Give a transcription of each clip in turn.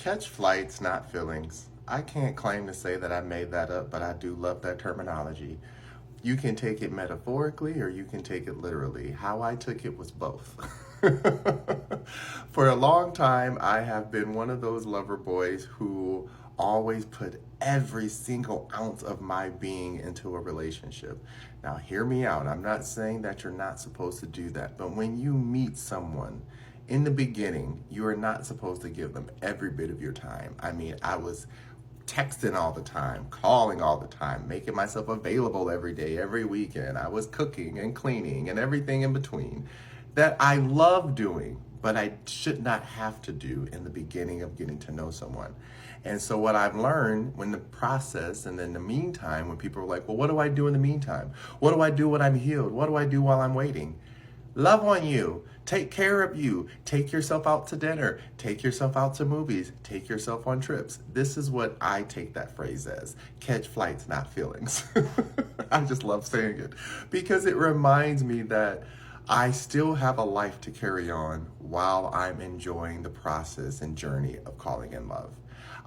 Catch flights, not feelings. I can't claim to say that I made that up, but I do love that terminology. You can take it metaphorically or you can take it literally. How I took it was both. For a long time, I have been one of those lover boys who always put every single ounce of my being into a relationship. Now, hear me out. I'm not saying that you're not supposed to do that, but when you meet someone, in the beginning, you are not supposed to give them every bit of your time. I mean, I was texting all the time, calling all the time, making myself available every day, every weekend. I was cooking and cleaning and everything in between that I love doing, but I should not have to do in the beginning of getting to know someone. And so what I've learned when the process and then the meantime, when people are like, well, what do I do in the meantime? What do I do when I'm healed? What do I do while I'm waiting? Love on you, take care of you, take yourself out to dinner, take yourself out to movies, take yourself on trips. This is what I take that phrase as. Catch flights, not feelings. I just love saying it because it reminds me that I still have a life to carry on while I'm enjoying the process and journey of calling in love.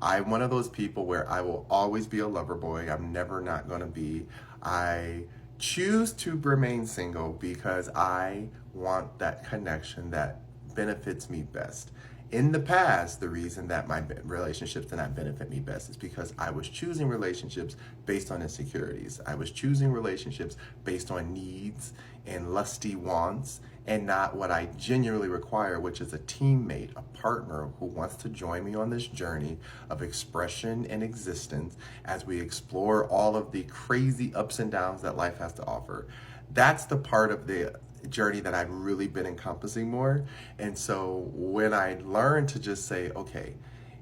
I'm one of those people where I will always be a lover boy. I'm never not going to be. I choose to remain single because I want that connection that benefits me best. In the past, the reason that my relationships did not benefit me best is because I was choosing relationships based on insecurities. I was choosing relationships based on needs and lusty wants and not what I genuinely require, which is a teammate, a partner who wants to join me on this journey of expression and existence as we explore all of the crazy ups and downs that life has to offer. That's the part of the journey that I've really been encompassing more. And so when I learned to just say, okay,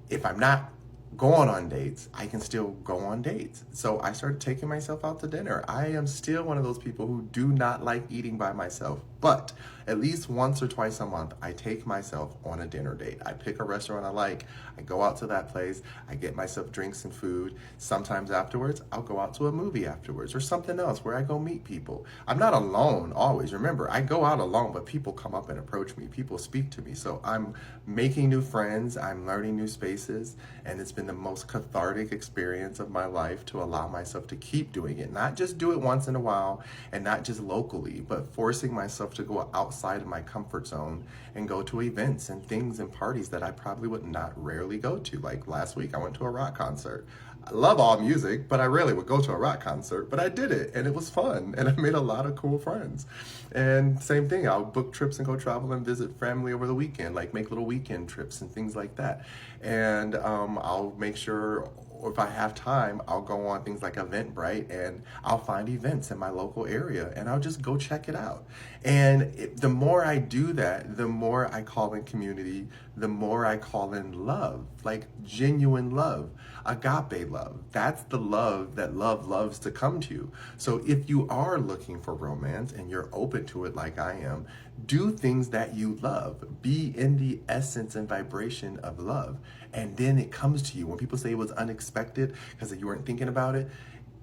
if I'm not going on dates, I can still go on dates. So I started taking myself out to dinner. I am still one of those people who do not like eating by myself, but at least once or twice a month, I take myself on a dinner date. I pick a restaurant I like, I go out to that place, I get myself drinks and food. Sometimes afterwards, I'll go out to a movie afterwards or something else where I go meet people. I'm not alone always. Remember, I go out alone, but people come up and approach me. People speak to me. So I'm making new friends, I'm learning new spaces, and it's been the most cathartic experience of my life to allow myself to keep doing it. Not just do it once in a while and not just locally, but forcing myself to go outside of my comfort zone and go to events and things and parties that I probably would not rarely go to. Like last week, I went to a rock concert. I love all music, but I rarely would go to a rock concert, but I did it and it was fun and I made a lot of cool friends. And same thing, I'll book trips and go travel and visit family over the weekend, like make little weekend trips and things like that. And I'll make sure, or if I have time, I'll go on things like Eventbrite and I'll find events in my local area and I'll just go check it out. And the more I do that, the more I call in community, the more I call in love, like genuine love, agape love. That's the love that love loves to come to. So if you are looking for romance and you're open to it like I am, do things that you love. Be in the essence and vibration of love. And then it comes to you. When people say it was unexpected because you weren't thinking about it,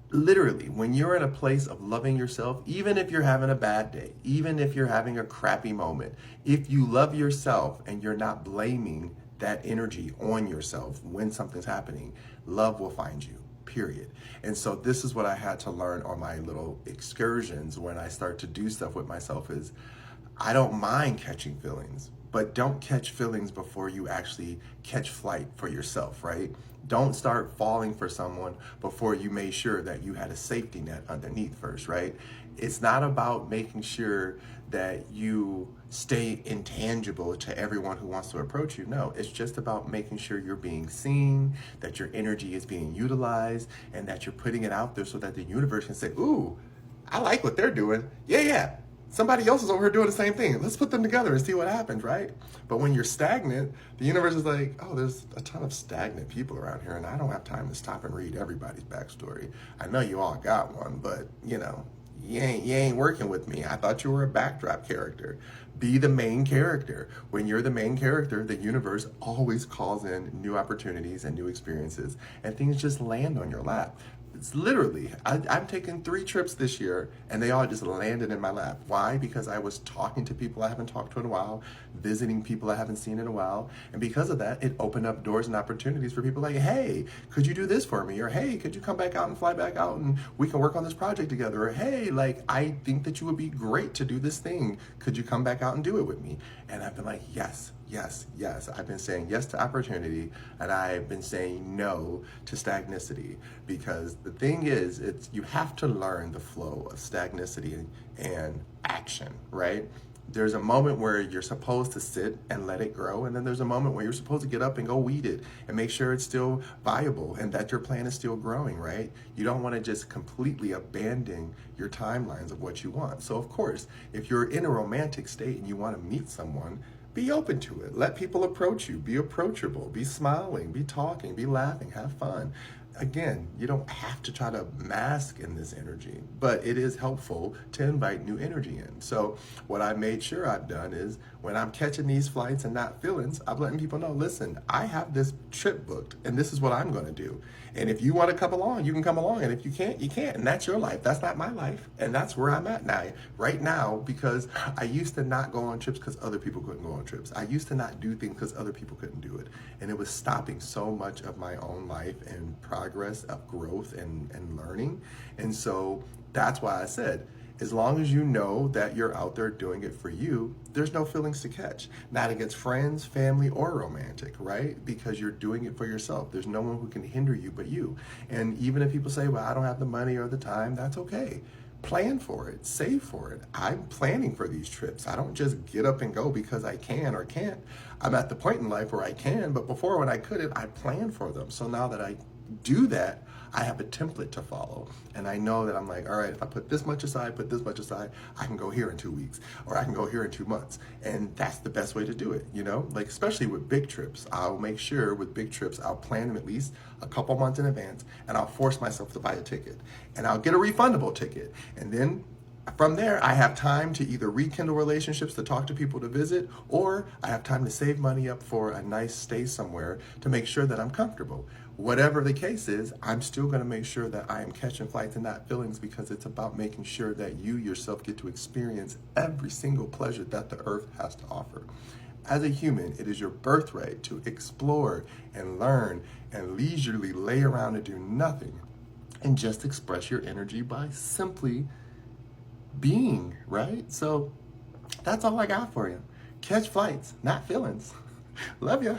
literally, when you're in a place of loving yourself, even if you're having a bad day, even if you're having a crappy moment, if you love yourself and you're not blaming that energy on yourself when something's happening, love will find you. Period. And so this is what I had to learn on my little excursions when I start to do stuff with myself is I don't mind catching feelings, but don't catch feelings before you actually catch flight for yourself, right? Don't start falling for someone before you made sure that you had a safety net underneath first, right? It's not about making sure that you stay intangible to everyone who wants to approach you. No, it's just about making sure you're being seen, that your energy is being utilized, and that you're putting it out there so that the universe can say, ooh, I like what they're doing. Yeah. Somebody else is over here doing the same thing. Let's put them together and see what happens, right? But when you're stagnant, the universe is like, oh, there's a ton of stagnant people around here, and I don't have time to stop and read everybody's backstory. I know you all got one, but you ain't working with me. I thought you were a backdrop character. Be the main character. When you're the main character, the universe always calls in new opportunities and new experiences, and things just land on your lap. It's literally, I'm taking 3 trips this year and they all just landed in my lap. Why? Because I was talking to people I haven't talked to in a while, visiting people I haven't seen in a while. And because of that, it opened up doors and opportunities for people like, hey, could you do this for me? Or hey, could you come back out and fly back out and we can work on this project together? Or hey, like, I think that you would be great to do this thing. Could you come back out and do it with me? And I've been like, yes, yes, yes. I've been saying yes to opportunity and I've been saying no to stagnicity, because the thing is, it's you have to learn the flow of stagnicity and action, right? There's a moment where you're supposed to sit and let it grow, and then there's a moment where you're supposed to get up and go weed it and make sure it's still viable and that your plan is still growing, right? You don't want to just completely abandon your timelines of what you want. So of course, if you're in a romantic state and you want to meet someone, be open to it. Let people approach you. Be approachable. Be smiling. Be talking. Be laughing. Have fun. Again, you don't have to try to mask in this energy, but it is helpful to invite new energy in. So what I made sure I've done is when I'm catching these flights and not feelings, I'm letting people know, listen, I have this trip booked and this is what I'm going to do. And if you want to come along, you can come along. And if you can't, you can't. And that's your life. That's not my life. And that's where I'm at now, right now, because I used to not go on trips because other people couldn't go on trips. I used to not do things because other people couldn't do it. And it was stopping so much of my own life and progress of growth and learning. And so that's why I said, as long as you know that you're out there doing it for you, there's no feelings to catch. Not against friends, family, or romantic, right? Because you're doing it for yourself. There's no one who can hinder you but you. And even if people say, well, I don't have the money or the time, that's okay. Plan for it, save for it. I'm planning for these trips. I don't just get up and go because I can or can't. I'm at the point in life where I can, but before when I couldn't, I planned for them. So now that I do that, I have a template to follow. And I know that I'm like, all right, if I put this much aside, put this much aside, I can go here in 2 weeks, or I can go here in 2 months. And that's the best way to do it, you know? Like, especially with big trips, I'll make sure with big trips, I'll plan them at least a couple months in advance, and I'll force myself to buy a ticket. And I'll get a refundable ticket. And then from there, I have time to either rekindle relationships, to talk to people, to visit, or I have time to save money up for a nice stay somewhere to make sure that I'm comfortable. Whatever the case is, I'm still going to make sure that I am catching flights and not feelings, because it's about making sure that you yourself get to experience every single pleasure that the earth has to offer. As a human, it is your birthright to explore and learn and leisurely lay around and do nothing and just express your energy by simply being, right? So that's all I got for you. Catch flights, not feelings. Love ya.